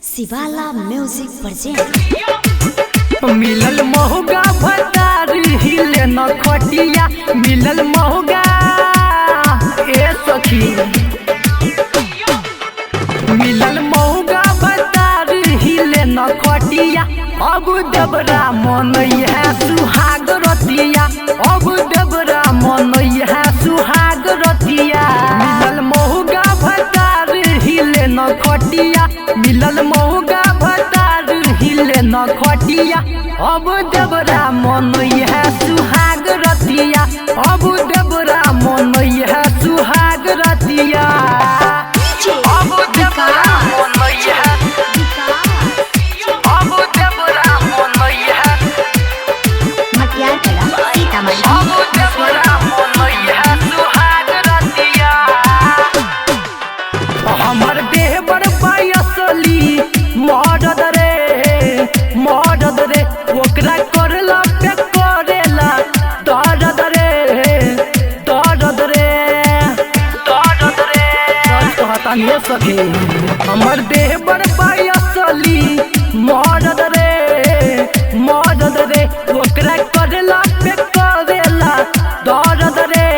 शिवाला music present. मिलल महुगा भतार हिले न खटिया, मिलल महुगा ए सखी। मिलल महुगा भतार हिले न खटिया, अब देवरा मन है सुहाग रतिया, अब देवरा मन है सुहाग रतिया। मिलल महुगा भतार हिले न खटिया, मिलल महुगा भतार हिले न खटिया, अब देवरा मन है सुहाग रतिया, अब देवरा मन है सुहाग रतिया। अब देवरा मन है, अब देवरा मन है, मटियार कला सीतामढ़ी। अब देवरा मन है सुहाग रतिया। हमर देह बड़ पायसली मदद रे, मदद रे ओकरा करला पे करेला दर्द रे, दर्द रे, दर्द रे। सच कहता नहीं सखी, हमर देह बड़ पायसली मदद रे, मदद रे ओकरा करला पे करेला दर्द रे,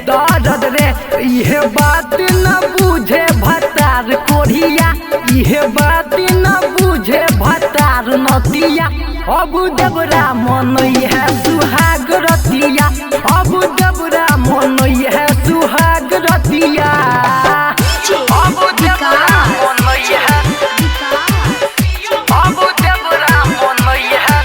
दर्द रे। इहे बात न बुझे भतार कोढ़िया, इहे बात न बुझे भतार नतिया, अब देवरा मन है सुहाग रतिया, अब देवरा मन है सुहाग रतिया। अब देवरा मन है, अब देवरा मन है,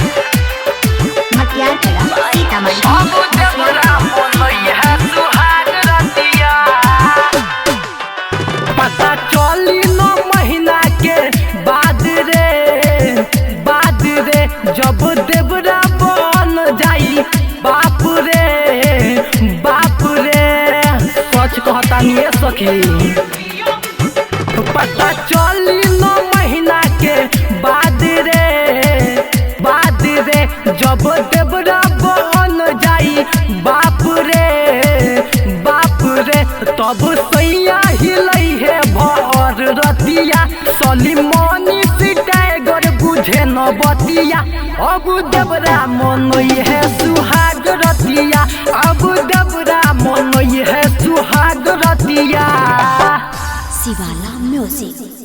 मटियार कला सीतामढ़ी। अब देवरा मन है सुहाग रतिया। पता चली 9 महीना के बाद रे, बाद रे जब देवरा बन जाई बाप रे, बाप रे। सच कहता नहीं सखी, पता चली 9 महीना के बाद रे, बाद रे जब देवरा बन जाई बाप रे, बाप रे। तब सैया हिलै है भर रतिया, सलीमनी से टाइगर बुझे न बतिया, अब देवरा मन है सुहाग रतिया, अब देवरा मन है सुहाग रतिया। शिवाला म्यूजिक।